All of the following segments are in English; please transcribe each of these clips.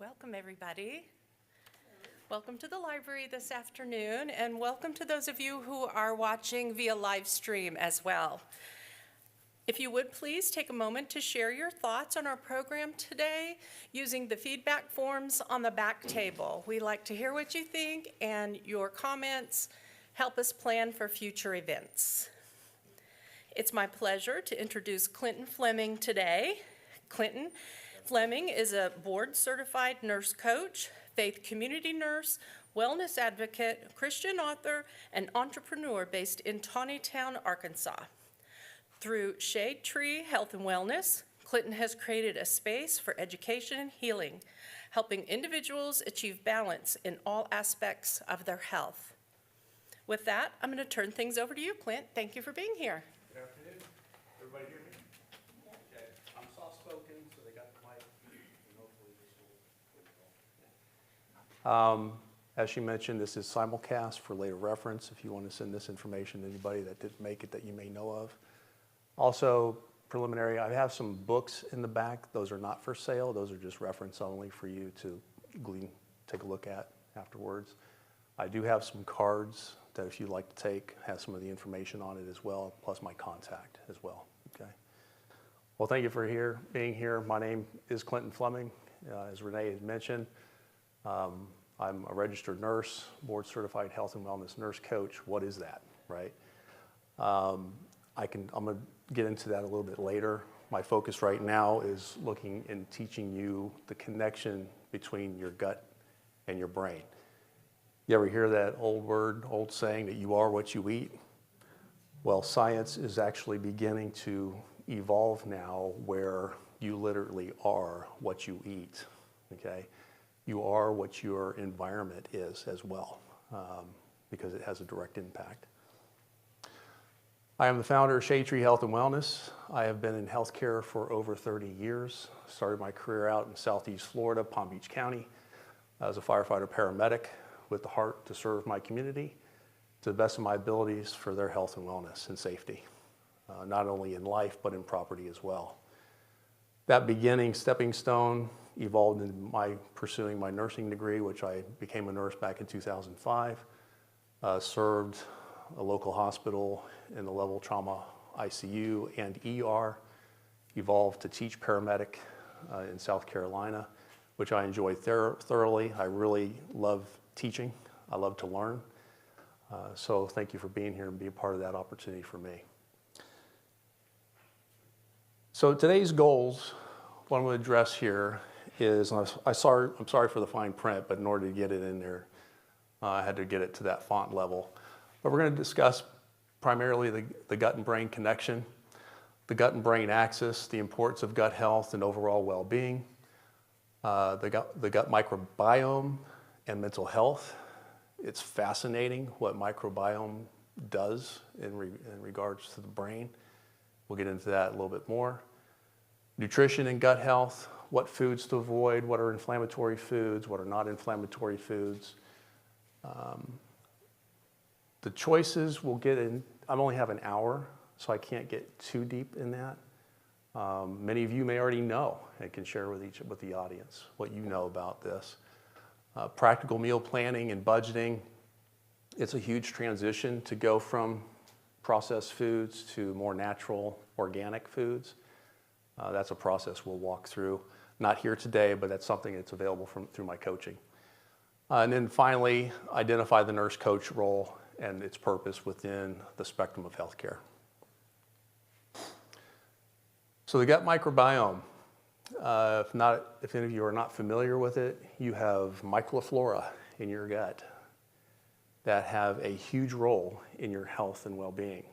Welcome, everybody. Welcome to the library this afternoon, and welcome to those of you who are watching via live stream as well. If you would please take a moment to share your thoughts on our program today using the feedback forms on the back table. We like to hear what you think, and your comments help us plan for future events. It's my pleasure to introduce Clinton Fleming today. Clinton Fleming is a board-certified nurse coach, faith community nurse, wellness advocate, Christian author, and entrepreneur based in Taneytown, Arkansas. Through Shade Tree Health and Wellness, Clinton has created a space for education and healing, helping individuals achieve balance in all aspects of their health. With that, I'm going to turn things over to you, Clint. Thank you for being here. Good afternoon. Everybody hear me? Okay. I'm soft-spoken, so they got the mic, and hopefully this will. As she mentioned, this is simulcast for later reference if you want to send this information to anybody that didn't make it that you may know of. Also, preliminary, I have some books in the back. Those are not for sale. Those are just reference only for you to take a look at afterwards. I do have some cards that if you'd like to take, has some of the information on it as well, plus my contact as well, okay? Well, thank you for being here. My name is Clinton Fleming. As Renee had mentioned, I'm a registered nurse, board certified health and wellness nurse coach. What is that, right? I'm gonna get into that a little bit later. My focus right now is looking and teaching you the connection between your gut and your brain. You ever hear that old saying that you are what you eat? Well, science is actually beginning to evolve now where you literally are what you eat, okay? You are what your environment is as well, because it has a direct impact. I am the founder of Shade Tree Health and Wellness. I have been in healthcare for over 30 years. Started my career out in Southeast Florida, Palm Beach County, as a firefighter paramedic with the heart to serve my community to the best of my abilities for their health and wellness and safety, not only in life but in property as well. That beginning stepping stone evolved into my pursuing my nursing degree, which I became a nurse back in 2005, served a local hospital in the level trauma ICU and ER, evolved to teach paramedic in South Carolina, which I enjoy thoroughly. I really love teaching. I love to learn. So thank you for being here and being a part of that opportunity for me. So today's goals, what I'm going to address here is, I'm sorry for the fine print, but in order to get it in there, I had to get it to that font level. But we're going to discuss primarily the gut and brain connection, the gut and brain axis, the importance of gut health and overall well-being, the gut microbiome and mental health. It's fascinating what microbiome does in regards to the brain. We'll get into that a little bit more. Nutrition and gut health, what foods to avoid, what are inflammatory foods, what are not inflammatory foods. The choices we'll get in, I only have an hour, so I can't get too deep in that. Many of you may already know and can share with the audience what you know about this. Practical meal planning and budgeting. It's a huge transition to go from processed foods to more natural, organic foods. That's a process we'll walk through. Not here today, but that's something that's available through my coaching. And then finally, identify the nurse coach role and its purpose within the spectrum of healthcare. So the gut microbiome. If any of you are not familiar with it, you have microflora in your gut that have a huge role in your health and well-being.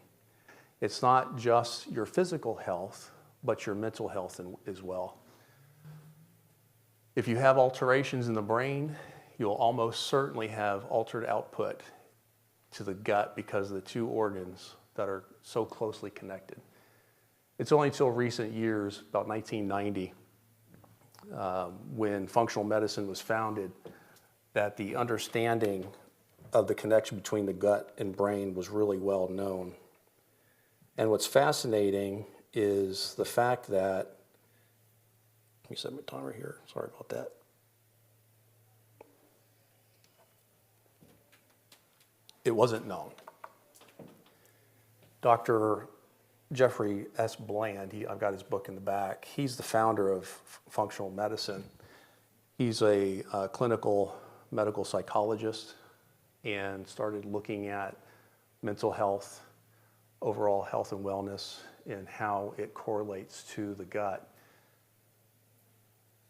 It's not just your physical health, but your mental health as well. If you have alterations in the brain, you'll almost certainly have altered output to the gut because of the two organs that are so closely connected. It's only until recent years, about 1990, when functional medicine was founded, that the understanding of the connection between the gut and brain was really well known. And what's fascinating is the fact that, let me set my timer here, sorry about that. it wasn't known. Dr. Jeffrey S. Bland, I've got his book in the back. He's the founder of functional medicine. He's a clinical medical psychologist and started looking at mental health, overall health and wellness, and how it correlates to the gut,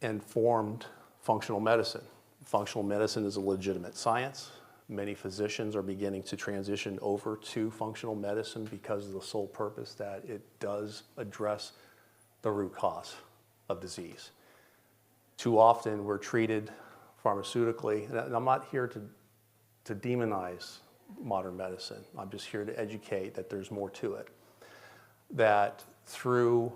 and formed functional medicine. Functional medicine is a legitimate science. Many physicians are beginning to transition over to functional medicine because of the sole purpose that it does address the root cause of disease. Too often we're treated pharmaceutically, and I'm not here to demonize modern medicine. I'm just here to educate that there's more to it. That through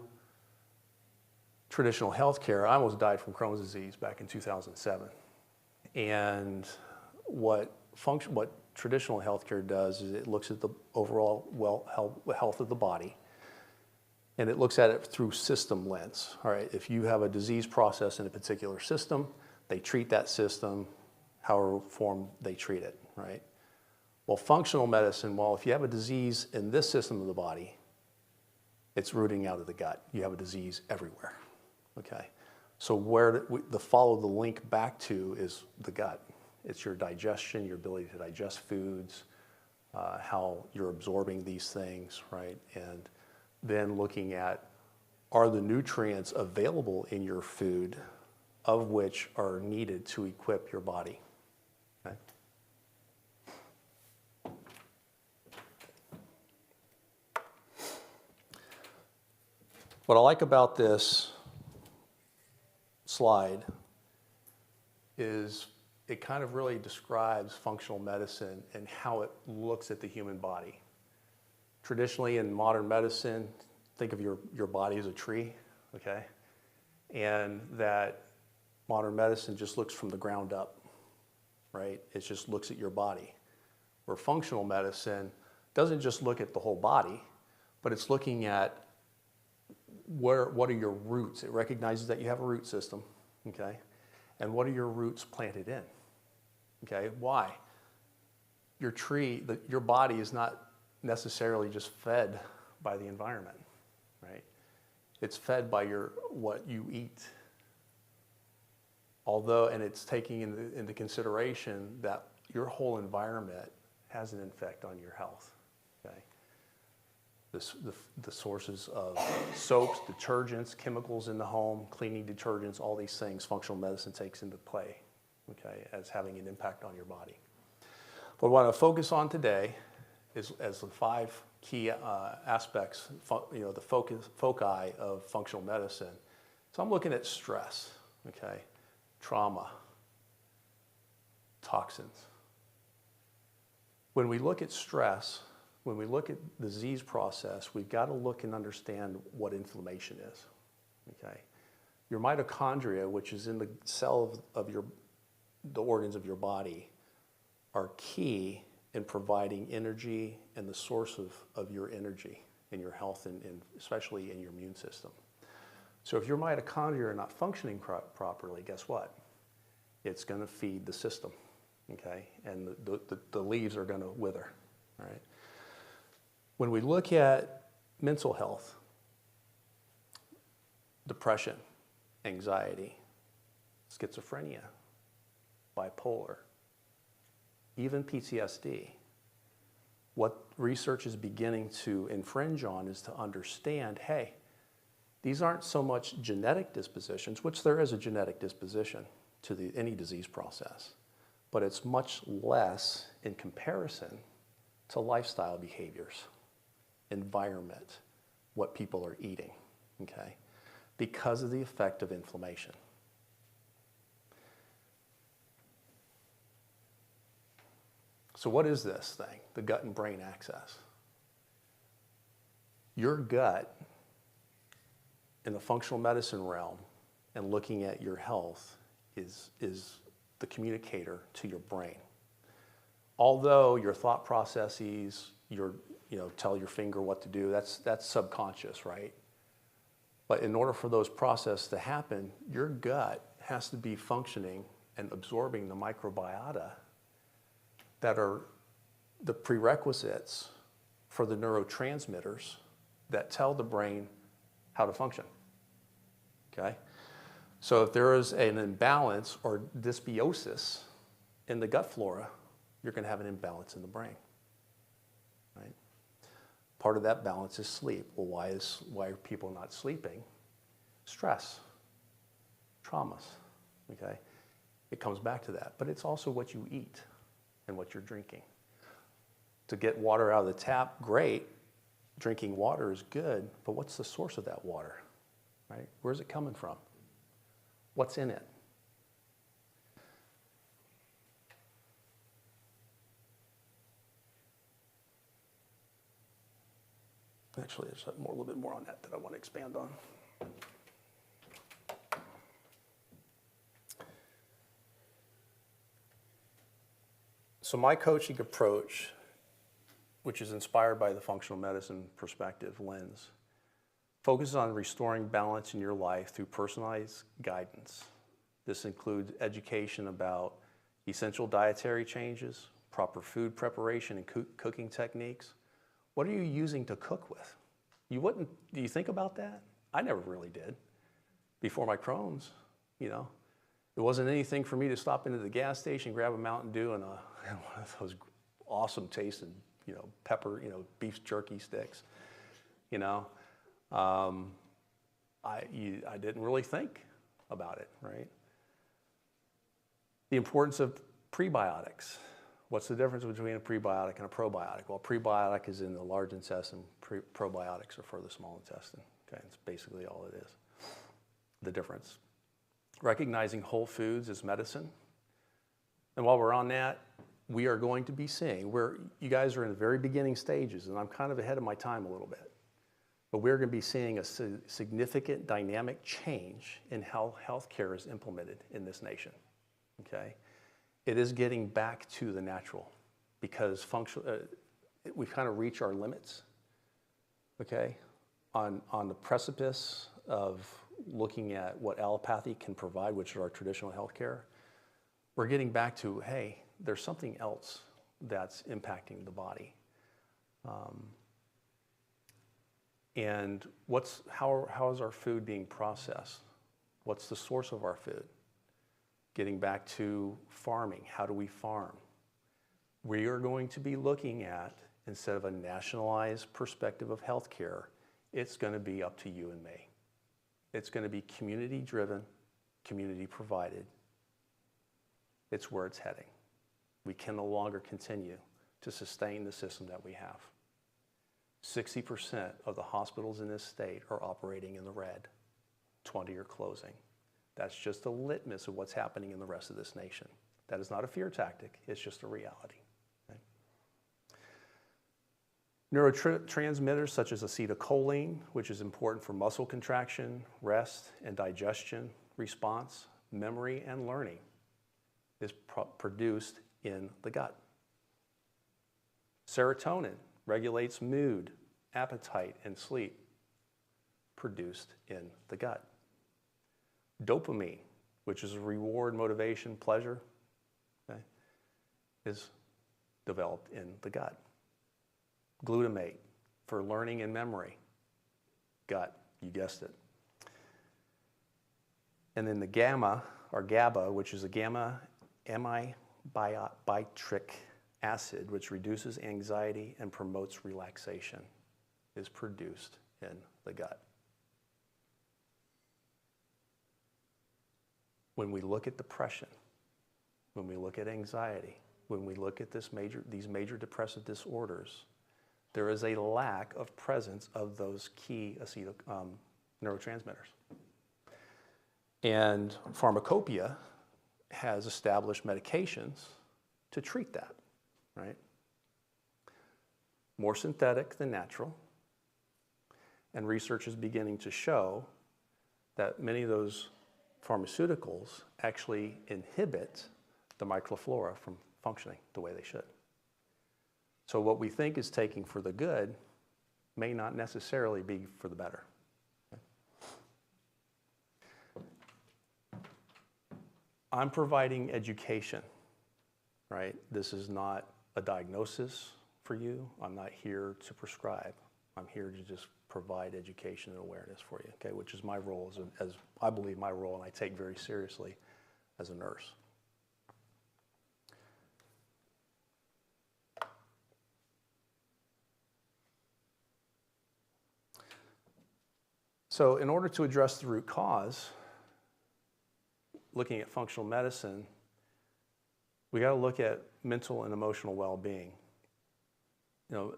traditional healthcare, I almost died from Crohn's disease back in 2007. And what traditional healthcare does is it looks at the overall health of the body, and it looks at it through system lens. All right, if you have a disease process in a particular system, they treat that system however form they treat it, right? Well, functional medicine, well, if you have a disease in this system of the body, it's rooting out of the gut. You have a disease everywhere, okay? So where the follow the link back to is the gut. It's your digestion, your ability to digest foods, how you're absorbing these things, right? And then looking at, are the nutrients available in your food of which are needed to equip your body, okay? What I like about this slide is it kind of really describes functional medicine and how it looks at the human body. Traditionally in modern medicine, think of your body as a tree, okay? And that modern medicine just looks from the ground up, right? It just looks at your body. Where functional medicine doesn't just look at the whole body, but it's looking at what are your roots. It recognizes that you have a root system, okay? And what are your roots planted in, okay? Why? Your body is not necessarily just fed by the environment, right? It's fed by what you eat. And it's taking into consideration that your whole environment has an effect on your health, okay? The sources of soaps, detergents, chemicals in the home, cleaning detergents, all these things functional medicine takes into play, okay, as having an impact on your body. But what I want to focus on today is as the 5 key aspects, the foci of functional medicine. So I'm looking at stress, okay, trauma, toxins. When we look at stress, when we look at the disease process, we've got to look and understand what inflammation is, okay? Your mitochondria, which is in the cell of the organs of your body, are key in providing energy and the source of your energy in your health and especially in your immune system. So if your mitochondria are not functioning properly, guess what? It's going to feed the system, okay? And the leaves are going to wither, all right? When we look at mental health, depression, anxiety, schizophrenia, bipolar, even PTSD, what research is beginning to infringe on is to understand, hey, these aren't so much genetic dispositions, which there is a genetic disposition to any disease process, but it's much less in comparison to lifestyle behaviors, environment, what people are eating, okay? Because of the effect of inflammation. So what is this thing, the gut and brain axis? Your gut, in the functional medicine realm, and looking at your health, is the communicator to your brain. Although your thought processes, tell your finger what to do, that's subconscious, right? But in order for those processes to happen, your gut has to be functioning and absorbing the microbiota that are the prerequisites for the neurotransmitters that tell the brain how to function, okay? So if there is an imbalance or dysbiosis in the gut flora, you're going to have an imbalance in the brain, right? Part of that balance is sleep. Well, why are people not sleeping? Stress, traumas, okay? It comes back to that. But it's also what you eat and what you're drinking. To get water out of the tap, great. Drinking water is good, but what's the source of that water, right? Where's it coming from? What's in it? Actually, there's a little bit more on that I want to expand on. So my coaching approach, which is inspired by the functional medicine perspective lens, focuses on restoring balance in your life through personalized guidance. This includes education about essential dietary changes, proper food preparation and cooking techniques. What are you using to cook with? Do you think about that? I never really did. Before my Crohn's, you know. It wasn't anything for me to stop into the gas station, grab a Mountain Dew and one of those awesome tasting, you know, pepper, you know, beef jerky sticks, you know. I didn't really think about it, right? The importance of prebiotics. What's the difference between a prebiotic and a probiotic? Well, prebiotic is in the large intestine, probiotics are for the small intestine. Okay, it's basically all it is, the difference. Recognizing whole foods as medicine. And while we're on that, we are going to be seeing, you guys are in the very beginning stages, and I'm kind of ahead of my time a little bit, but we're going to be seeing a significant dynamic change in how healthcare is implemented in this nation, okay? It is getting back to the natural because we've kind of reached our limits, okay? On the precipice of looking at what allopathy can provide, which is our traditional healthcare, we're getting back to, hey, there's something else that's impacting the body. And how is our food being processed? What's the source of our food? Getting back to farming, how do we farm? We are going to be looking at, instead of a nationalized perspective of healthcare, it's going to be up to you and me. It's going to be community-driven, community-provided. It's where it's heading. We can no longer continue to sustain the system that we have. 60% of the hospitals in this state are operating in the red. 20 are closing. That's just a litmus of what's happening in the rest of this nation. That is not a fear tactic, it's just a reality. Okay? Neurotransmitters such as acetylcholine, which is important for muscle contraction, rest and digestion response, memory and learning, is produced in the gut. Serotonin regulates mood, appetite, and sleep, produced in the gut. Dopamine, which is reward, motivation, pleasure, okay, is developed in the gut. Glutamate for learning and memory, gut, you guessed it. And then the gamma, or GABA, which is a gamma aminobutyric acid, which reduces anxiety and promotes relaxation, is produced in the gut. When we look at depression, when we look at anxiety, when we look at these major depressive disorders, there is a lack of presence of those key neurotransmitters. And Pharmacopoeia has established medications to treat that, right? More synthetic than natural. And research is beginning to show that many of those pharmaceuticals actually inhibit the microflora from functioning the way they should. So what we think is taking for the good may not necessarily be for the better. I'm providing education, right? This is not a diagnosis for you. I'm not here to prescribe. I'm here to just provide education and awareness for you, okay, which is my role as I believe my role, and I take very seriously as a nurse. So in order to address the root cause, looking at functional medicine, we got to look at mental and emotional well-being. You know,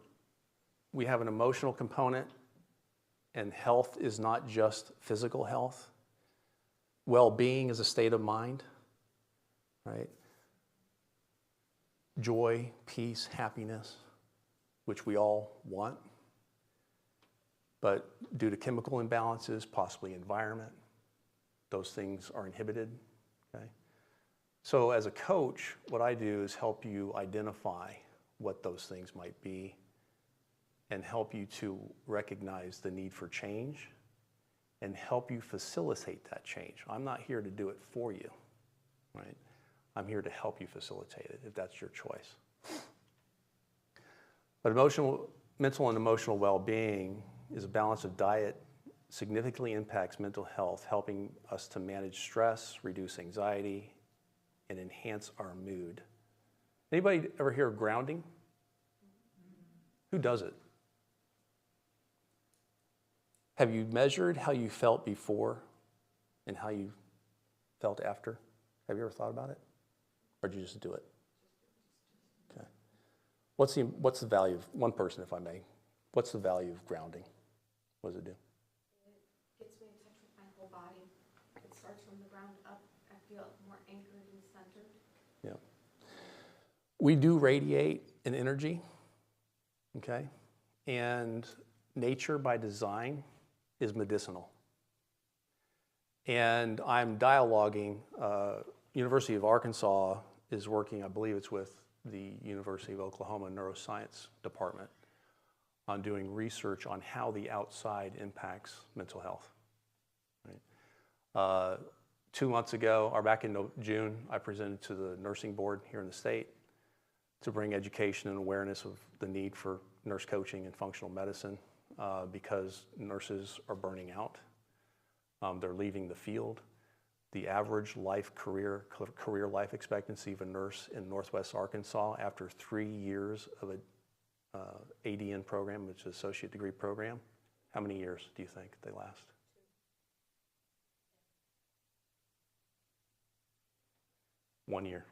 we have an emotional component, and health is not just physical health. Well-being is a state of mind, right? Joy, peace, happiness, which we all want. But due to chemical imbalances, possibly environment, those things are inhibited, okay? So as a coach, what I do is help you identify what those things might be and help you to recognize the need for change and help you facilitate that change. I'm not here to do it for you, right? I'm here to help you facilitate it if that's your choice. But mental and emotional well-being is a balance of diet, significantly impacts mental health, helping us to manage stress, reduce anxiety, and enhance our mood. Anybody ever hear of grounding? Who does it? Have you measured how you felt before and how you felt after? Have you ever thought about it? Or did you just do it? Okay. What's the value of, one person if I may, what's the value of grounding? What does it do? It gets me in touch with my whole body. It starts from the ground up. I feel more anchored and centered. Yeah. We do radiate an energy, okay? And nature by design is medicinal. And I'm dialoguing, University of Arkansas is working, I believe it's with the University of Oklahoma Neuroscience Department, on doing research on how the outside impacts mental health. Right? 2 months ago, or back in June, I presented to the nursing board here in the state to bring education and awareness of the need for nurse coaching and functional medicine because nurses are burning out. They're leaving the field. The average career life expectancy of a nurse in Northwest Arkansas after 3 years of a ADN program, which is associate degree program, how many years do you think they last? 1 year.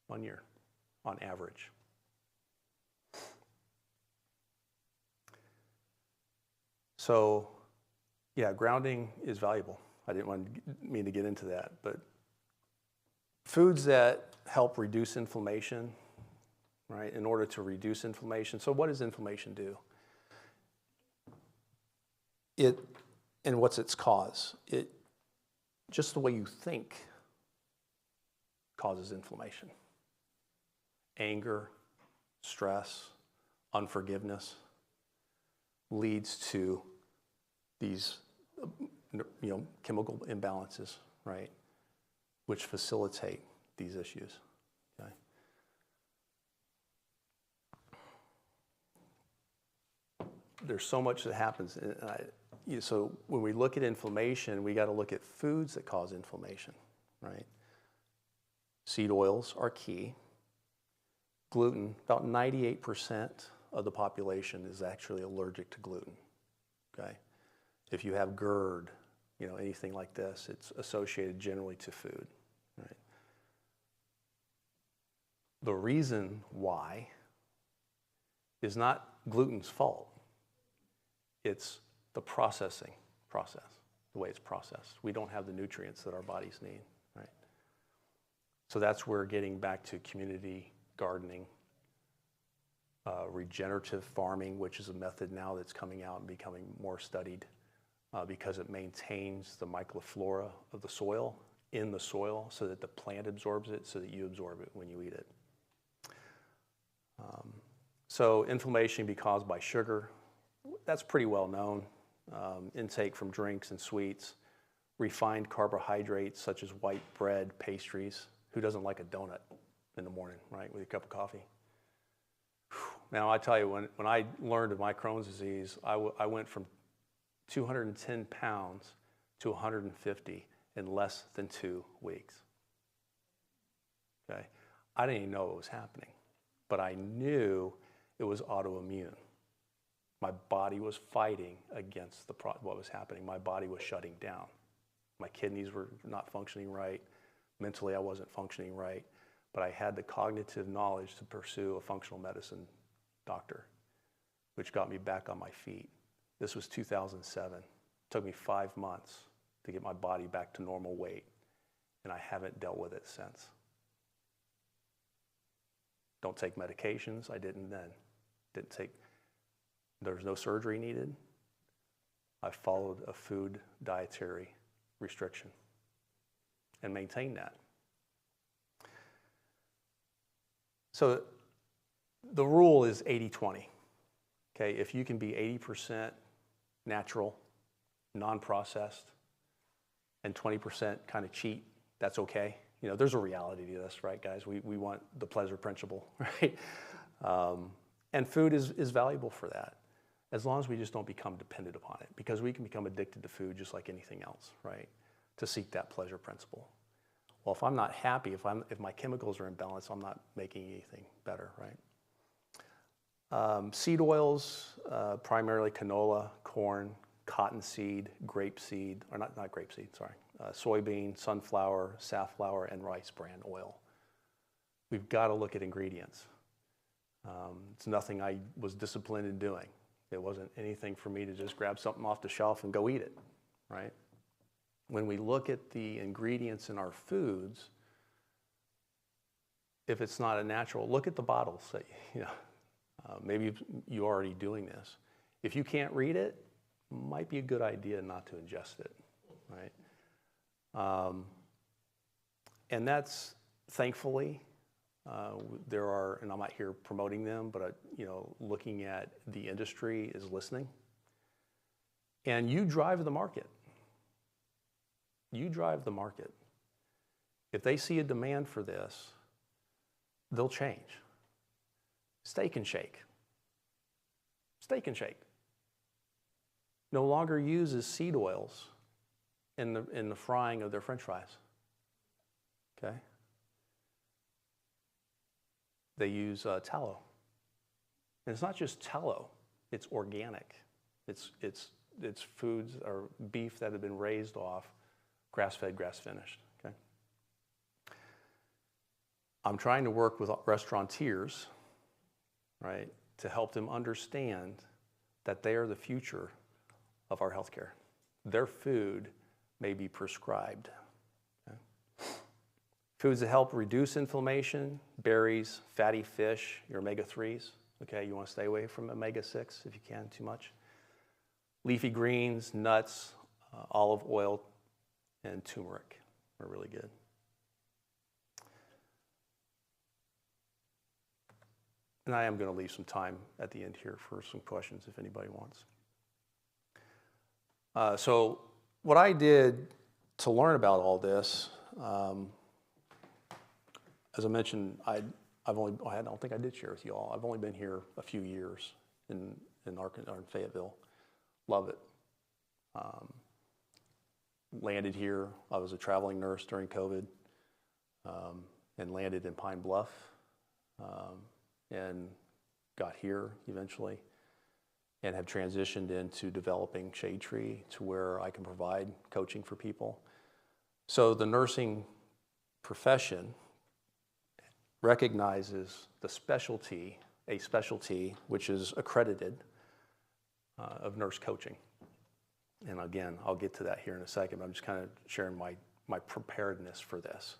1 year on average. So, yeah, grounding is valuable. I didn't mean to get into that, but foods that help reduce inflammation, right, in order to reduce inflammation. So what does inflammation do? And what's its cause? Just the way you think causes inflammation. Anger, stress, unforgiveness leads to these chemical imbalances, right, which facilitate these issues. Okay? There's so much that happens. So when we look at inflammation, we got to look at foods that cause inflammation, right? Seed oils are key. Gluten, about 98% of the population is actually allergic to gluten, okay? If you have GERD, anything like this, it's associated generally to food, right? The reason why is not gluten's fault. It's the processing process, the way it's processed. We don't have the nutrients that our bodies need, right? So that's where getting back to community gardening, regenerative farming, which is a method now that's coming out and becoming more studied because it maintains the microflora of the soil in the soil so that the plant absorbs it, so that you absorb it when you eat it. So inflammation can be caused by sugar. That's pretty well known. Intake from drinks and sweets, refined carbohydrates such as white bread, pastries. Who doesn't like a donut, in the morning, right, with a cup of coffee. Now, I tell you, when I learned of my Crohn's disease, I went from 210 pounds to 150 in less than 2 weeks. Okay? I didn't even know what was happening, but I knew it was autoimmune. My body was fighting against what was happening. My body was shutting down. My kidneys were not functioning right. Mentally, I wasn't functioning right, but I had the cognitive knowledge to pursue a functional medicine doctor, which got me back on my feet. This was 2007. It took me 5 months to get my body back to normal weight, and I haven't dealt with it since. Don't take medications. I didn't then. There was no surgery needed. I followed a food dietary restriction and maintained that. So the rule is 80-20. Okay, if you can be 80% natural, non-processed, and 20% kind of cheat, that's okay. You know, there's a reality to this, right, guys? We want the pleasure principle, right? And food is valuable for that, as long as we just don't become dependent upon it, because we can become addicted to food just like anything else, right? To seek that pleasure principle. Well, if I'm not happy, if my chemicals are in balance, I'm not making anything better, right? Seed oils, primarily canola, corn, cottonseed, grapeseed, or not grapeseed, sorry, soybean, sunflower, safflower, and rice bran oil. We've got to look at ingredients. It's nothing I was disciplined in doing. It wasn't anything for me to just grab something off the shelf and go eat it, right? When we look at the ingredients in our foods, if it's not a natural, look at the bottles. That, you know, maybe you're already doing this. If you can't read it, might be a good idea not to ingest it, right? And that's, thankfully, there are, and I'm not here promoting them, but you know, looking at the industry is listening. And you drive the market. You drive the market. If they see a demand for this, they'll change. Steak and Shake. Steak and Shake no longer uses seed oils in the frying of their French fries. Okay? They use tallow. And it's not just tallow, it's organic. It's foods or beef that have been raised off grass-fed, grass-finished. Okay? I'm trying to work with restaurateurs, right, to help them understand that they are the future of our healthcare. Their food may be prescribed. Okay? Foods that help reduce inflammation, berries, fatty fish, your omega-3s. Okay, you want to stay away from omega-6 if you can, too much. Leafy greens, nuts, olive oil, and turmeric are really good. And I am going to leave some time at the end here for some questions if anybody wants. So what I did to learn about all this, as I mentioned, I don't think I did share with you all. I've only been here a few years in Fayetteville. Love it. Landed here. I was a traveling nurse during COVID, and landed in Pine Bluff, and got here eventually, and have transitioned into developing Shade Tree to where I can provide coaching for people. So the nursing profession recognizes the specialty, a specialty which is accredited, of nurse coaching. And again, I'll get to that here in a second, but I'm just kind of sharing my preparedness for this.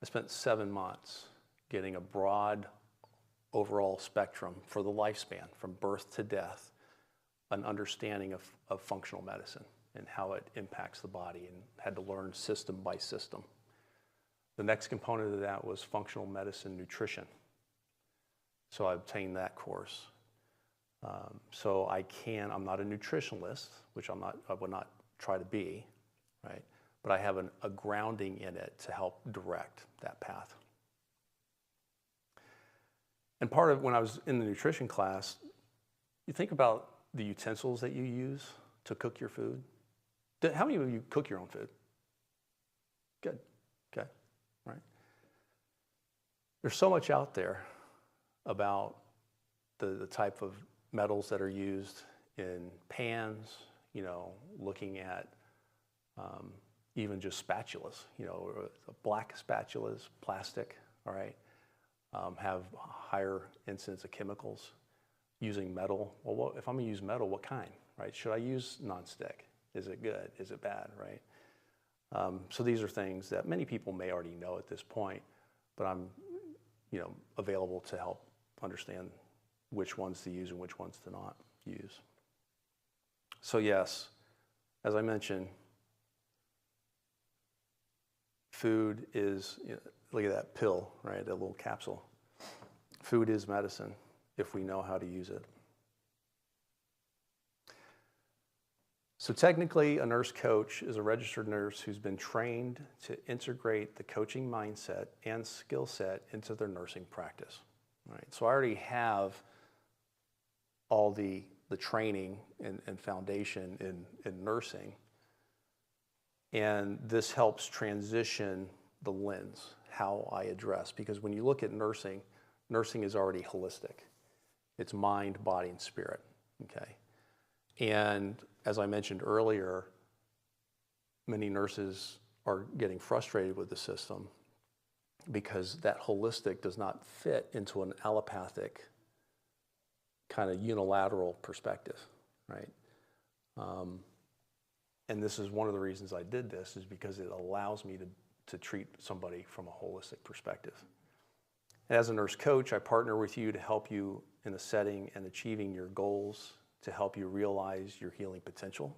I spent 7 months getting a broad overall spectrum for the lifespan, from birth to death, an understanding of functional medicine and how it impacts the body, and had to learn system by system. The next component of that was functional medicine nutrition. So I obtained that course. So I'm not a nutritionalist, which I would not try to be, right? But I have a grounding in it to help direct that path. And part of when I was in the nutrition class, you think about the utensils that you use to cook your food. How many of you cook your own food? Good, okay, right. There's so much out there about the type of metals that are used in pans, looking at even just spatulas, black spatulas, plastic, all right, have higher incidence of chemicals. Using metal, well, if I'm gonna use metal, what kind, right? Should I use nonstick? Is it good? Is it bad, right? So these are things that many people may already know at this point, but I'm, available to help understand which ones to use and which ones to not use. So yes, as I mentioned, food is, look at that pill, right, that little capsule. Food is medicine if we know how to use it. So technically, a nurse coach is a registered nurse who's been trained to integrate the coaching mindset and skill set into their nursing practice. Right? So I already have all the training and foundation in nursing, and this helps transition the lens, how I address, because when you look at nursing, nursing is already holistic. It's mind, body, and spirit, okay? And as I mentioned earlier, many nurses are getting frustrated with the system because that holistic does not fit into an allopathic kind of unilateral perspective, right? And this is one of the reasons I did this, is because it allows me to treat somebody from a holistic perspective. And as a nurse coach, I partner with you to help you in the setting and achieving your goals, to help you realize your healing potential.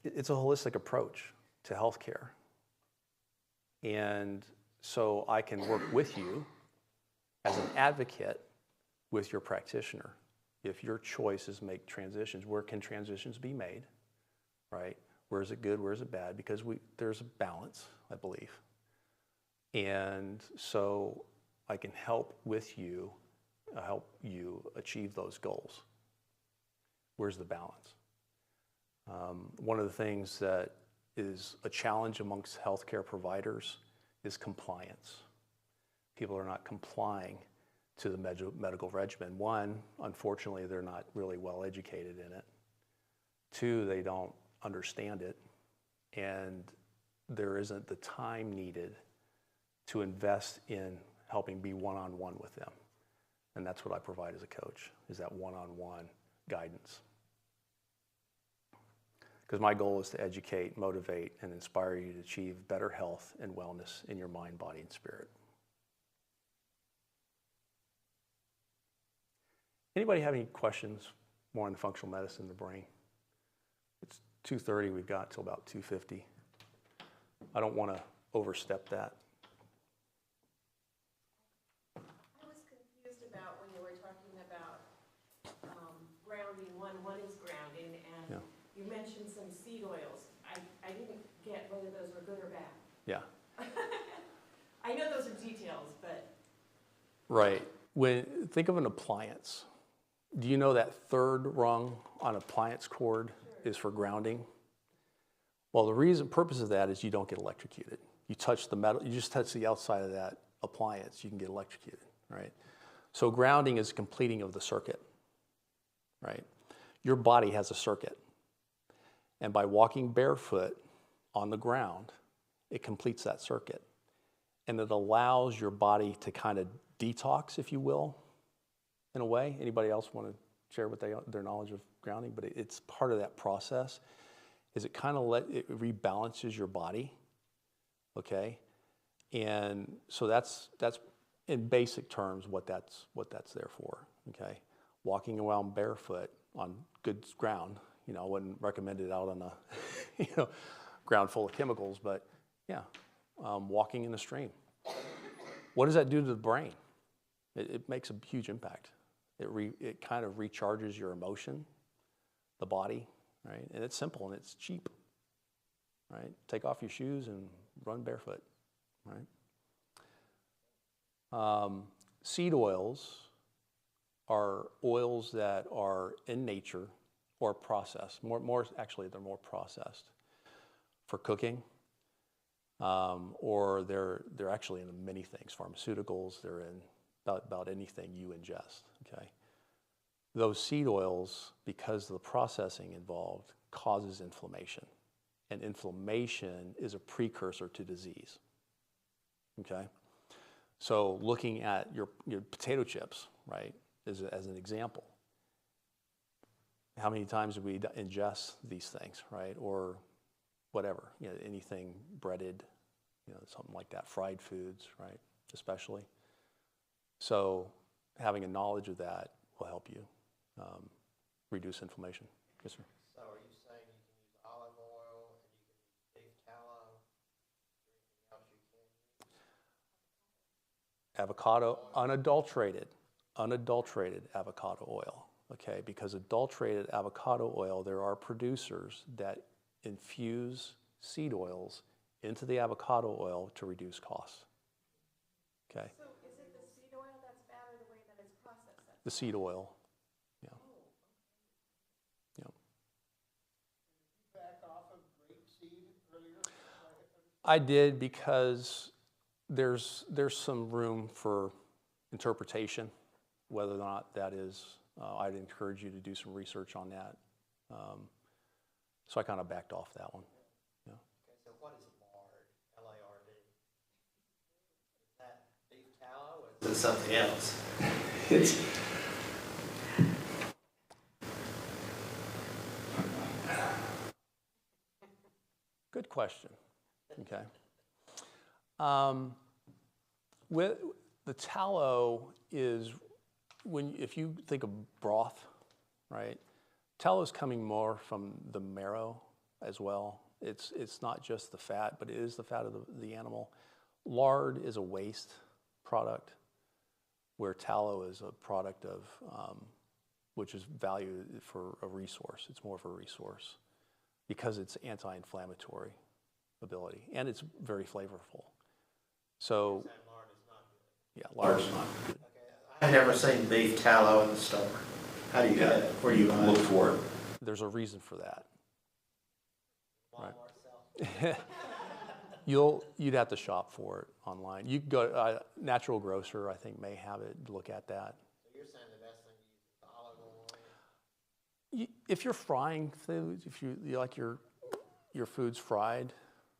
It's a holistic approach to healthcare. And so I can work with you as an advocate with your practitioner. If your choice is make transitions, where can transitions be made, right? Where is it good, where is it bad? Because there's a balance, I believe. And so I can help you achieve those goals. Where's the balance? One of the things that is a challenge amongst healthcare providers is compliance. People are not complying to the medical regimen. One, unfortunately, they're not really well educated in it. Two, they don't understand it, and there isn't the time needed to invest in helping be one-on-one with them. And that's what I provide as a coach, is that one-on-one guidance. Because my goal is to educate, motivate, and inspire you to achieve better health and wellness in your mind, body, and spirit. Anybody have any questions more on functional medicine, the brain? It's 2:30, we've got till about 2:50. I don't want to overstep that. I was confused about when you were talking about grounding. One is grounding, and Yeah. you mentioned some seed oils. I didn't get whether those were good or bad. Yeah. I know those are details, but... Right. Think of an appliance. Do you know that third rung on appliance cord is for grounding? Well, the purpose of that is you don't get electrocuted. You touch the metal, you just touch the outside of that appliance, you can get electrocuted, right? So grounding is completing of the circuit, right? Your body has a circuit. And by walking barefoot on the ground, it completes that circuit. And it allows your body to kind of detox, if you will, in a way. Anybody else want to share with their knowledge of grounding? But it's part of that process, is it kind of it rebalances your body, okay? And so that's in basic terms what that's there for, okay? Walking around barefoot on good ground, I wouldn't recommend it out on a ground full of chemicals, but yeah, walking in a stream. What does that do to the brain? It makes a huge impact. It kind of recharges your emotion, the body, right? And it's simple and it's cheap, right? Take off your shoes and run barefoot, right? Seed oils are oils that are in nature or processed. Actually, they're more processed for cooking, or they're actually in many things. Pharmaceuticals, they're in about anything you ingest. Okay, those seed oils, because of the processing involved, causes inflammation, and inflammation is a precursor to disease. Okay, so looking at your potato chips, right, as an example. How many times do we ingest these things, right? Or whatever, anything breaded, something like that, fried foods, right, especially. So having a knowledge of that will help you reduce inflammation. Yes, sir. So are you saying you can use olive oil and you can use beef tallow? Is there anything else you can use? Avocado, unadulterated avocado oil, okay? Because adulterated avocado oil, there are producers that infuse seed oils into the avocado oil to reduce costs, okay? So is it the seed oil that's bad or the way that it's processed? The seed oil, yeah. Yeah. Back off of grapeseed earlier? I did because there's some room for interpretation, whether or not that is, I'd encourage you to do some research on that. So I kind of backed off that one. Yeah. Okay, so what is lard? L-A-R-D? Is that beef tallow or is it something else? Good question. Okay. With the tallow is if you think of broth, right? Tallow is coming more from the marrow as well. It's not just the fat, but it is the fat of the animal. Lard is a waste product, where tallow is a product of which is valued for a resource. It's more of a resource because it's anti-inflammatory ability and it's very flavorful. So Saying lard is not good. yeah, lard is not good. Okay, I've never seen beef tallow in the store. How do you get it? Where do you look for it? There's a reason for that. Walmart sells. You'd have to shop for it online. You could go Natural Grocer, I think, may have it. Look at that. So you're saying the best thing to use is olive oil? If you're frying foods, if you like your foods fried,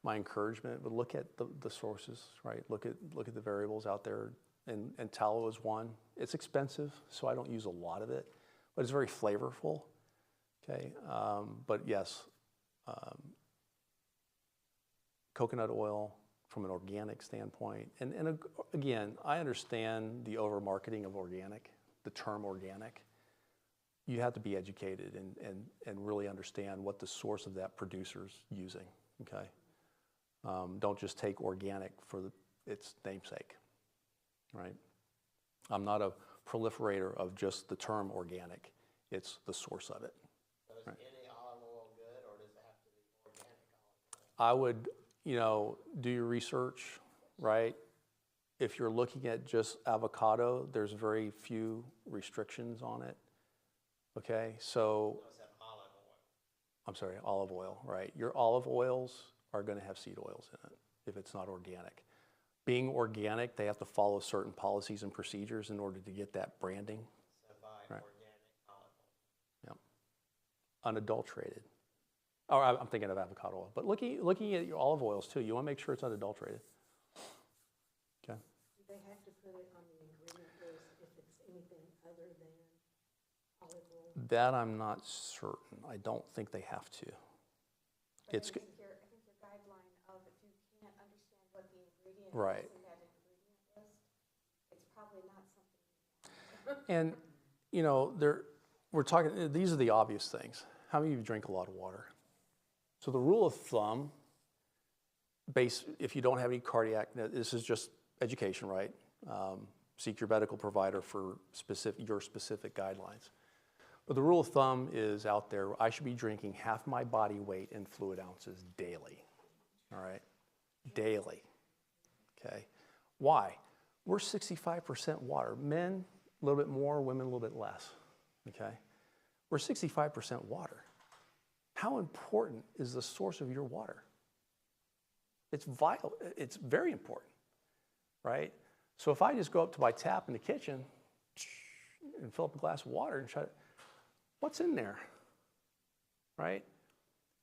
my encouragement would look at the sources, right? Look at the variables out there, and tallow is one. It's expensive, so I don't use a lot of it, but it's very flavorful. Okay, but yes, coconut oil from an organic standpoint, and again, I understand the over marketing of organic, the term organic. You have to be educated and really understand what the source of that producer's using. Okay, don't just take organic for its namesake. Right? I'm not a proliferator of just the term organic. It's the source of it. So is any olive oil good or does it have to be organic olive oil? I would, do your research, right? If you're looking at just avocado, there's very few restrictions on it. Okay, so, Does that olive oil? I'm sorry, olive oil, right? Your olive oils are going to have seed oils in it if it's not organic. Being organic, they have to follow certain policies and procedures in order to get that branding. So buy Right. organic olive oil. Unadulterated. Oh, I'm thinking of avocado oil. But looking at your olive oils too, you want to make sure it's unadulterated. Okay. Do they have to put it on the ingredient list if it's anything other than olive oil? That I'm not certain. I don't think they have to. But It's I think your guideline of if you can't understand what the ingredient Right. is in that ingredient list, it's probably not something. And we're talking. These are the obvious things. How many of you drink a lot of water? So the rule of thumb, if you don't have any cardiac, this is just education, right? Seek your medical provider for your specific guidelines. But the rule of thumb is out there. I should be drinking half my body weight in fluid ounces daily. All right, daily. Okay, why? we're 65% water. Men, a little bit more, women, a little bit less, okay? We're 65% water. How important is the source of your water? It's vital, it's very important, right? So if I just go up to my tap in the kitchen and fill up a glass of water and shut it, what's in there, right?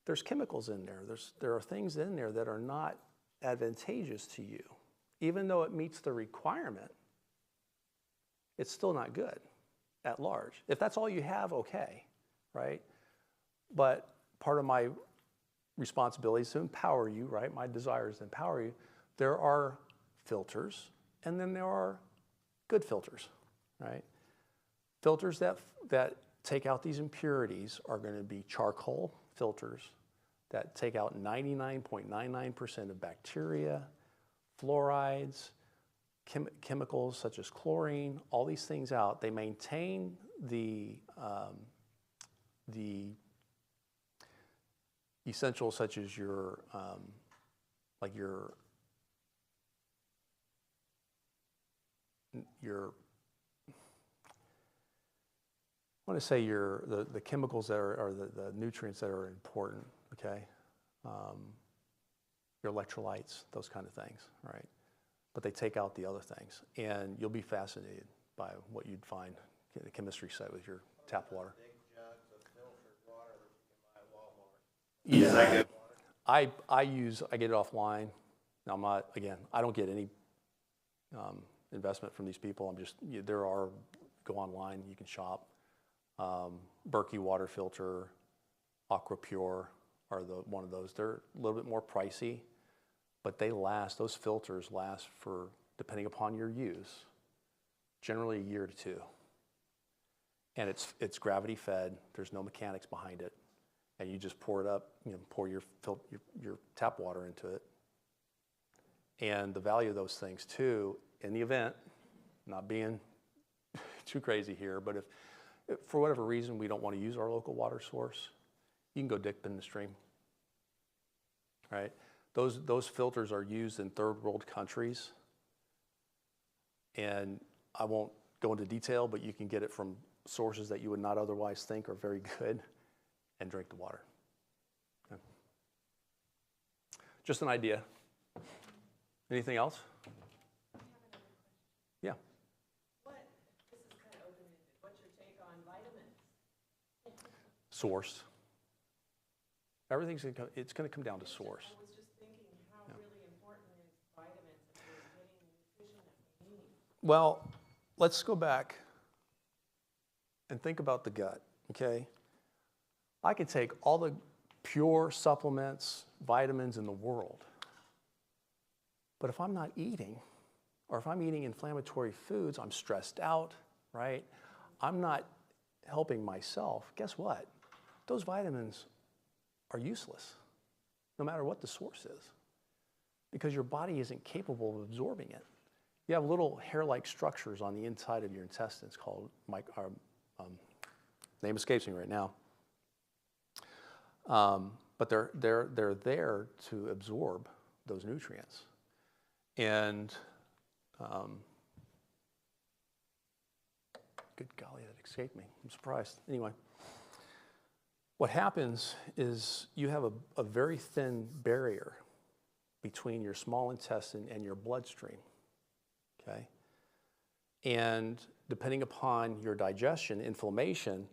There's chemicals in there. There are things in there that are not advantageous to you. Even though it meets the requirement, it's still not good at large. If that's all you have, okay, right? But part of my responsibility is to empower you, right? My desire is to empower you. There are filters, and then there are good filters, right? Filters that take out these impurities are going to be charcoal filters that take out 99.99% of bacteria, fluorides, chemicals such as chlorine, all these things out. They maintain the essentials such as your I want to say the chemicals that are the nutrients that are important, okay? Your electrolytes, those kind of things, right? But they take out the other things. And you'll be fascinated by what you'd find in the chemistry set with your tap water. Big jugs of filtered water that you can buy at Walmart. Yeah. I get it offline. Now I don't get any investment from these people. Go online, you can shop. Berkey water filter, AquaPure are one of those. They're a little bit more pricey, but those filters last for, depending upon your use, generally a year to 2. And it's gravity fed, there's no mechanics behind it. And you just pour it up, pour your tap water into it. And the value of those things too, in the event, not being too crazy here, but if for whatever reason we don't want to use our local water source, you can go dip in the stream, right? Those filters are used in third world countries. And I won't go into detail, but you can get it from sources that you would not otherwise think are very good and drink the water. Okay. Just an idea. Anything else? Yeah. This is kind of open-ended, what's your take on vitamins? Source. It's going to come down to source. I was just thinking, how really important is vitamins if we're getting the nutrition that we need? Well, let's go back and think about the gut, okay? I could take all the pure supplements, vitamins in the world, but if I'm not eating, or if I'm eating inflammatory foods, I'm stressed out, right? I'm not helping myself. Guess what? Those vitamins are useless, no matter what the source is, because your body isn't capable of absorbing it. You have little hair-like structures on the inside of your intestines called, name escapes me right now, but they're there to absorb those nutrients. And good golly, that escaped me. I'm surprised. Anyway, what happens is you have a very thin barrier between your small intestine and your bloodstream, okay? And depending upon your digestion, inflammation,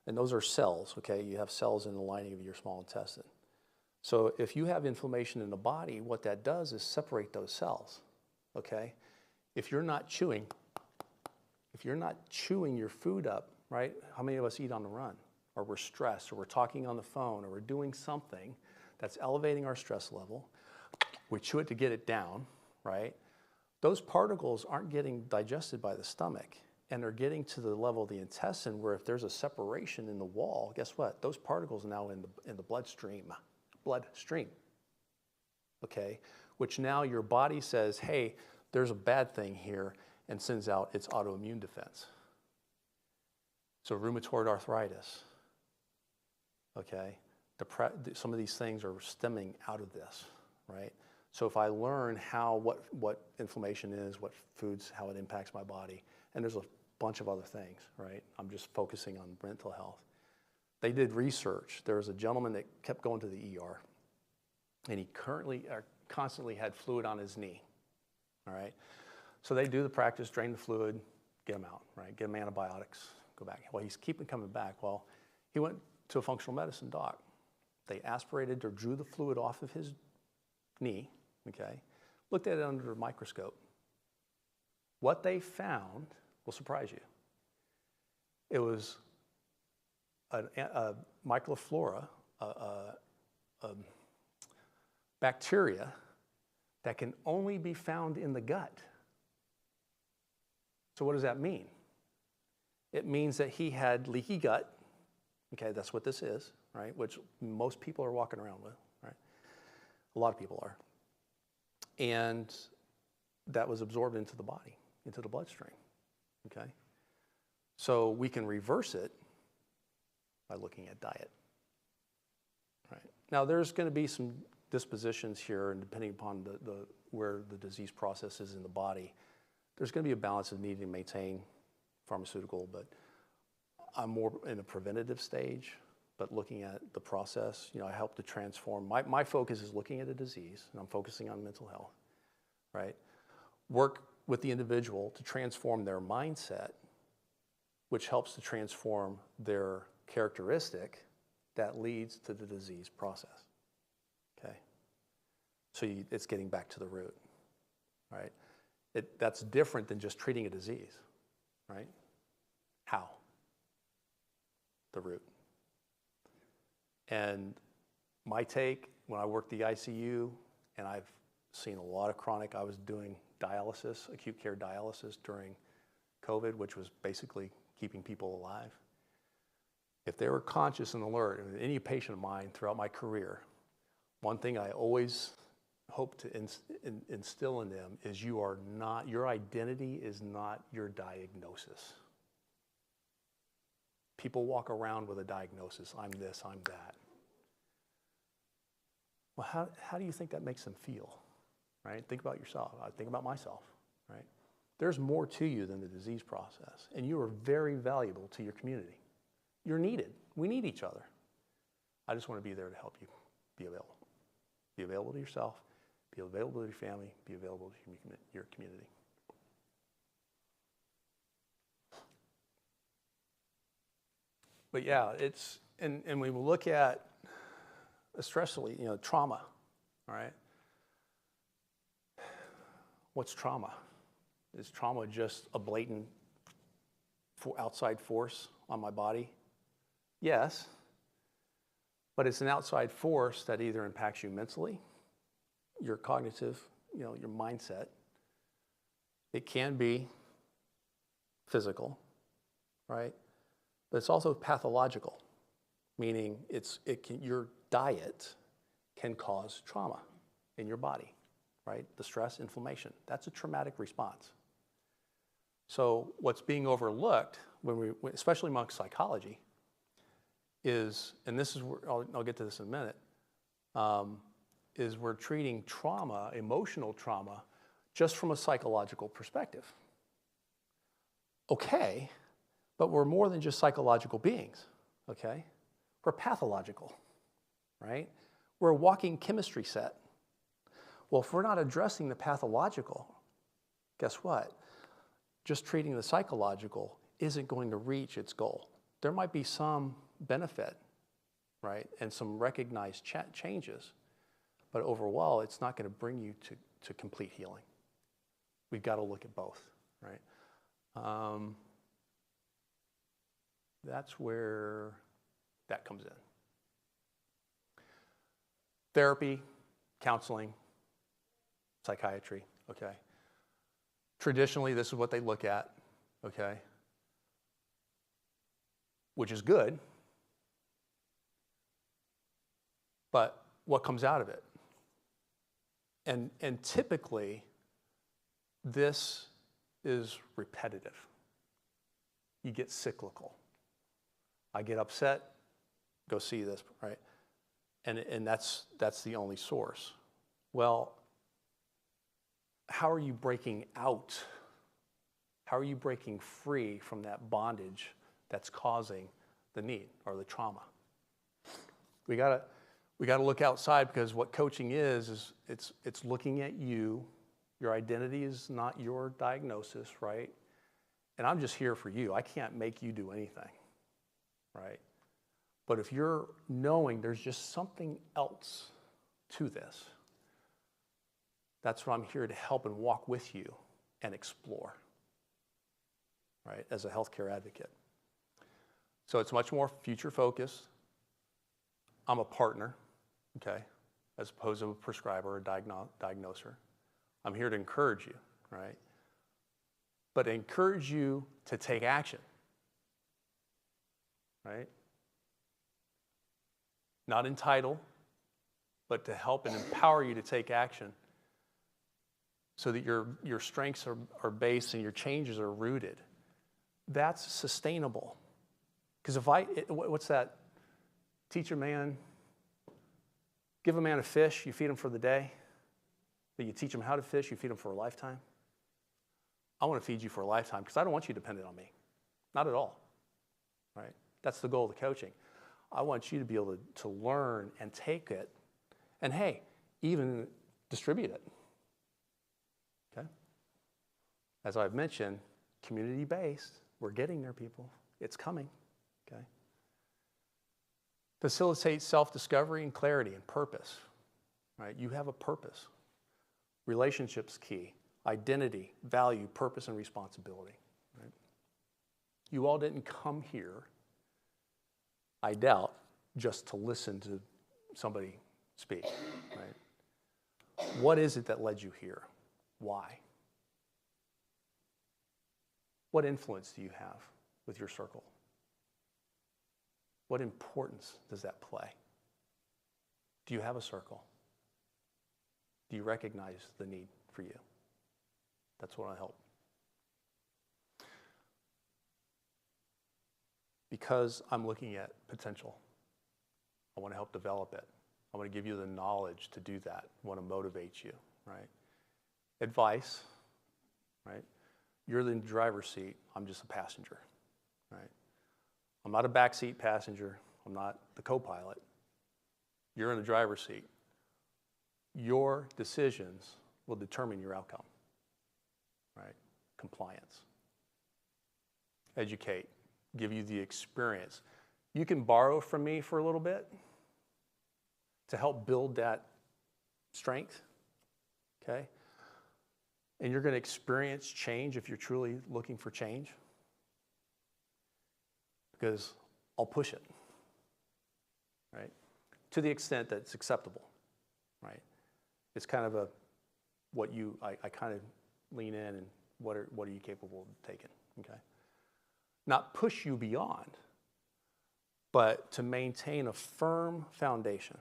and those are cells, okay? You have cells in the lining of your small intestine. So if you have inflammation in the body, what that does is separate those cells, okay? If you're not chewing your food up, right? How many of us eat on the run? Or we're stressed, or we're talking on the phone, or we're doing something that's elevating our stress level. We chew it to get it down, right? Those particles aren't getting digested by the stomach, and they're getting to the level of the intestine where if there's a separation in the wall, guess what? Those particles are now in the bloodstream, okay? Which now your body says, hey, there's a bad thing here, and sends out its autoimmune defense. So rheumatoid arthritis, okay? Some of these things are stemming out of this, right? So if I learn what inflammation is, what foods, how it impacts my body, and there's a bunch of other things, right? I'm just focusing on mental health. They did research. There was a gentleman that kept going to the ER, and he constantly had fluid on his knee, all right? So they do the practice, drain the fluid, get him out, right? Give him antibiotics, go back. Well, he's keeping coming back. Well, he went to a functional medicine doc. They aspirated or drew the fluid off of his knee, okay? Looked at it under a microscope. What they found will surprise you. It was a microflora, a bacteria that can only be found in the gut. So what does that mean? It means that he had leaky gut. Okay, that's what this is, right? Which most people are walking around with, right? A lot of people are. And that was absorbed into the body, into the bloodstream, okay? So we can reverse it by looking at diet, right? Now, there's going to be some dispositions here, and depending upon where the disease process is in the body, there's going to be a balance of needing to maintain pharmaceutical, but I'm more in a preventative stage, but looking at the process, I help to transform. My focus is looking at a disease, and I'm focusing on mental health, right? Work with the individual to transform their mindset, which helps to transform their characteristic that leads to the disease process, okay? So it's getting back to the root, right? That's different than just treating a disease, right? How? The root. And my take, when I worked the ICU, and I've seen a lot of chronic, I was doing dialysis, acute care dialysis during COVID, which was basically keeping people alive. If they were conscious and alert, and any patient of mine throughout my career, one thing I always hope to instill in them is your identity is not your diagnosis. People walk around with a diagnosis, I'm this, I'm that. Well, how do you think that makes them feel, right? Think about yourself. I think about myself, right? There's more to you than the disease process, and you are very valuable to your community. You're needed. We need each other. I just want to be there to help you be available. Be available to yourself, be available to your family, be available to your community. But yeah, and we will look at, especially, trauma, all right? What's trauma? Is trauma just a blatant outside force on my body? Yes, but it's an outside force that either impacts you mentally, your cognitive, your mindset. It can be physical, right? But it's also pathological, meaning your diet can cause trauma in your body, right? The stress, inflammation, that's a traumatic response. So what's being overlooked, especially amongst psychology, is, and this is where, I'll get to this in a minute, is we're treating trauma, emotional trauma, just from a psychological perspective. Okay, but we're more than just psychological beings, okay? We're pathological, right? We're a walking chemistry set. Well, if we're not addressing the pathological, guess what? Just treating the psychological isn't going to reach its goal. There might be some benefit, right, and some recognized changes, but overall, it's not going to bring you to complete healing. We've got to look at both, right? That's where that comes in. Therapy, counseling, psychiatry, okay? Traditionally, this is what they look at, okay? Which is good, but what comes out of it? And typically, this is repetitive. You get cyclical. I get upset, go see this, right? And that's the only source. Well, how are you breaking out? How are you breaking free from that bondage that's causing the need or the trauma? We gotta look outside, because what coaching is it's looking at you. Your identity is not your diagnosis, right? And I'm just here for you. I can't make you do anything, right? But if you're knowing there's just something else to this, that's what I'm here to help and walk with you and explore, right, as a healthcare advocate. So it's much more future focused. I'm a partner, okay, as opposed to a prescriber or diagnoser. I'm here to encourage you, right? But encourage you to take action, right? Not entitle, but to help and empower you to take action so that your strengths are based and your changes are rooted. That's sustainable. Because what's that? Teach a man, give a man a fish, you feed him for the day. But you teach him how to fish, you feed him for a lifetime. I want to feed you for a lifetime because I don't want you dependent on me. Not at all, right? That's the goal of the coaching. I want you to be able to learn and take it and, hey, even distribute it, okay? As I've mentioned, community-based, we're getting there, people. It's coming, okay? Facilitate self-discovery and clarity and purpose, right? You have a purpose. Relationships key. Identity, value, purpose, and responsibility, right? You all didn't come here, I doubt, just to listen to somebody speak, right? What is it that led you here? Why? What influence do you have with your circle? What importance does that play? Do you have a circle? Do you recognize the need for you? That's what I help. Because I'm looking at potential, I want to help develop it. I want to give you the knowledge to do that. I want to motivate you, right? Advice, right? You're in the driver's seat. I'm just a passenger, right? I'm not a backseat passenger. I'm not the co-pilot. You're in the driver's seat. Your decisions will determine your outcome, right? Compliance. Educate. Give you the experience. You can borrow from me for a little bit to help build that strength, okay? And you're going to experience change if you're truly looking for change, because I'll push it, right? To the extent that it's acceptable, right? It's kind of I kind of lean in and what are you capable of taking, okay? Not push you beyond, but to maintain a firm foundation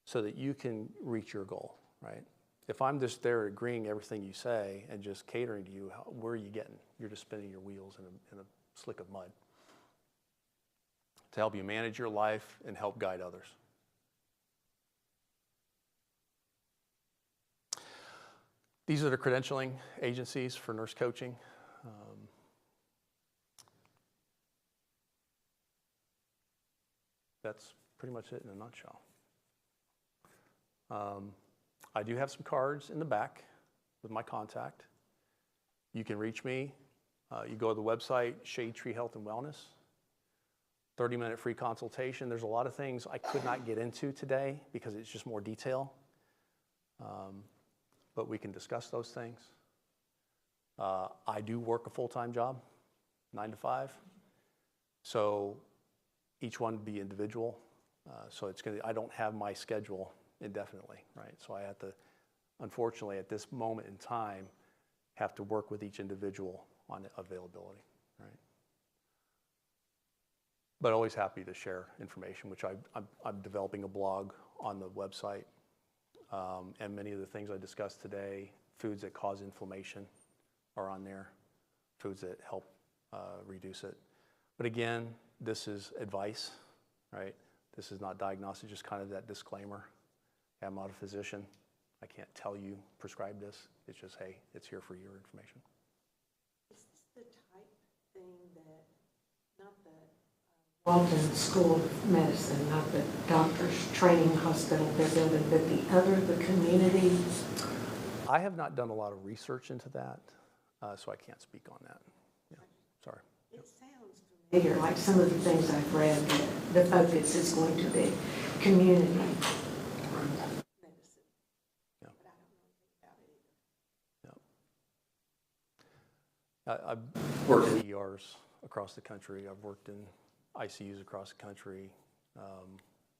so that you can reach your goal, right? If I'm just there agreeing everything you say and just catering to you, where are you getting? You're just spinning your wheels in a slick of mud. To help you manage your life and help guide others. These are the credentialing agencies for nurse coaching. That's pretty much it in a nutshell. I do have some cards in the back with my contact. You can reach me. You go to the website, Shade Tree Health and Wellness. 30-minute free consultation. There's a lot of things I could not get into today because it's just more detail. But we can discuss those things. I do work a full-time job, 9 to 5. So each one would be individual. So I don't have my schedule indefinitely, right? So I have to, unfortunately, at this moment in time, have to work with each individual on availability, right? But always happy to share information, which I'm developing a blog on the website. And many of the things I discussed today, foods that cause inflammation are on there, foods that help reduce it. But again, this is advice, right? This is not diagnosis, just kind of that disclaimer. I'm not a physician. I can't tell you, prescribe this. It's just, hey, it's here for your information. Is this the type thing that, not the Walton School of Medicine, not the doctor's training hospital they're building, but the other, the community? I have not done a lot of research into that, so I can't speak on that. Yeah, sorry. It sounds familiar, like some of the things I've read, that the focus is going to be community medicine. Yeah. But I don't know anything about it either. I've worked in ERs across the country. I've worked in ICUs across the country,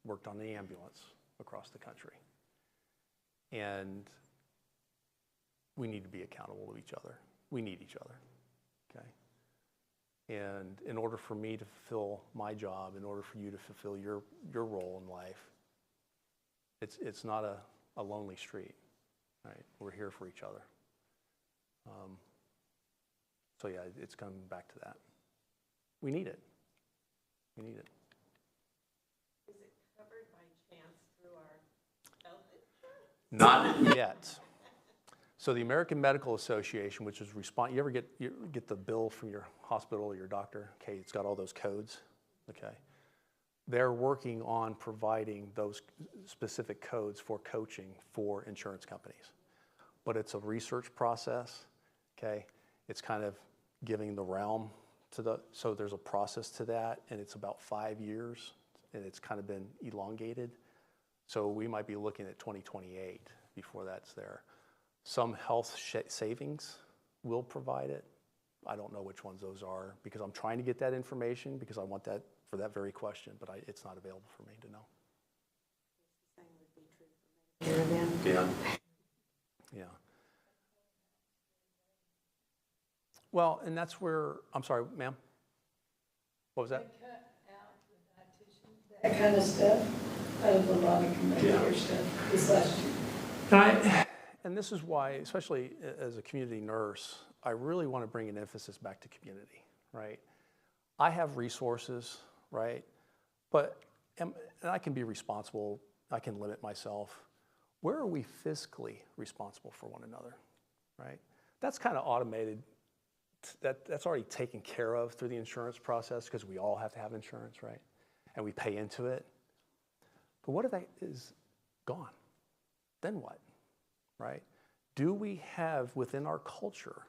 worked on the ambulance across the country. And we need to be accountable to each other. We need each other, okay? And in order for me to fulfill my job, in order for you to fulfill your role in life, it's not a lonely street, right? We're here for each other. So yeah, it's coming back to that. We need it. We need it. Is it covered by chance through our health insurance? Not yet. So the American Medical Association, which is you ever get the bill from your hospital or your doctor? Okay, it's got all those codes. Okay, they're working on providing those specific codes for coaching for insurance companies, but it's a research process. Okay, it's kind of giving the realm to so there's a process to that, and it's about 5 years, and it's kind of been elongated. So we might be looking at 2028 before that's there. Some health savings will provide it. I don't know which ones those are because I'm trying to get that information because I want that for that very question, but it's not available for me to know. Same would be true for Medicare then. Yeah. Well, and that's where, I'm sorry, ma'am? What was that? That kind of stuff, out of a lot of Medicare stuff this last year. And this is why, especially as a community nurse, I really want to bring an emphasis back to community, right? I have resources, right? And I can be responsible, I can limit myself. Where are we fiscally responsible for one another, right? That's kind of automated. That's already taken care of through the insurance process because we all have to have insurance, right? And we pay into it. But what if that is gone? Then what, right? Do we have within our culture,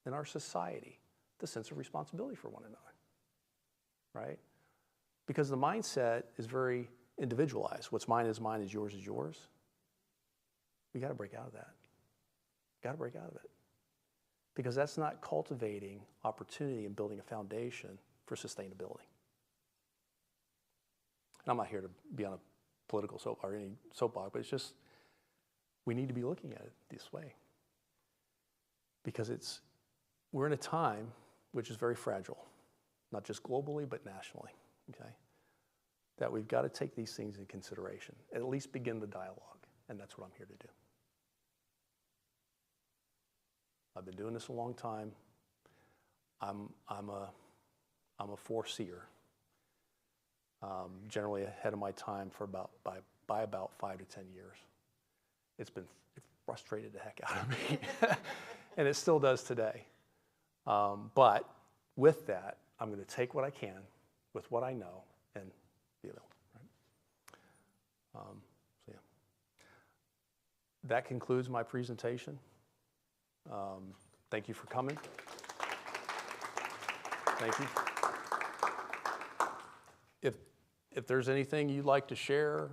in our society, the sense of responsibility for one another, right? Because the mindset is very individualized. What's mine is mine, is yours is yours. We got to break out of that. Got to break out of it. Because that's not cultivating opportunity and building a foundation for sustainability. And I'm not here to be on a political soap or any soapbox, but it's just, we need to be looking at it this way. Because we're in a time which is very fragile, not just globally, but nationally, okay? That we've got to take these things into consideration, at least begin the dialogue, and that's what I'm here to do. I've been doing this a long time. I'm a foreseer. Generally ahead of my time for by about 5 to 10 years. It frustrated the heck out of me, and it still does today. But with that, I'm going to take what I can with what I know and be available. Right? So yeah, that concludes my presentation. Thank you for coming. Thank you. If there's anything you'd like to share,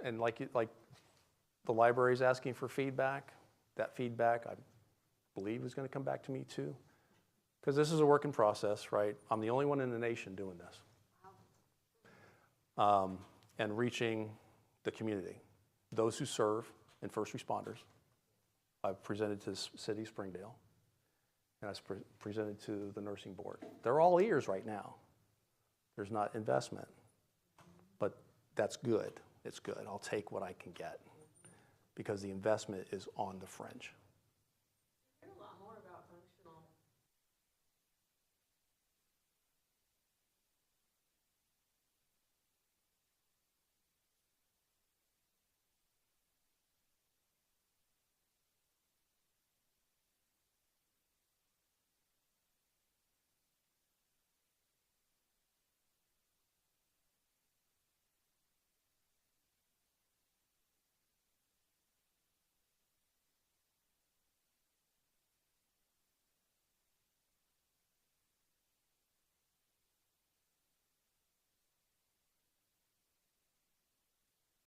and like the library is asking for feedback, that feedback I believe is going to come back to me too, because this is a work in process, right? I'm the only one in the nation doing this, and reaching the community, those who serve, and first responders. I've presented to the city of Springdale, and I've presented to the nursing board. They're all ears right now. There's not investment, but that's good. It's good. I'll take what I can get because the investment is on the fringe.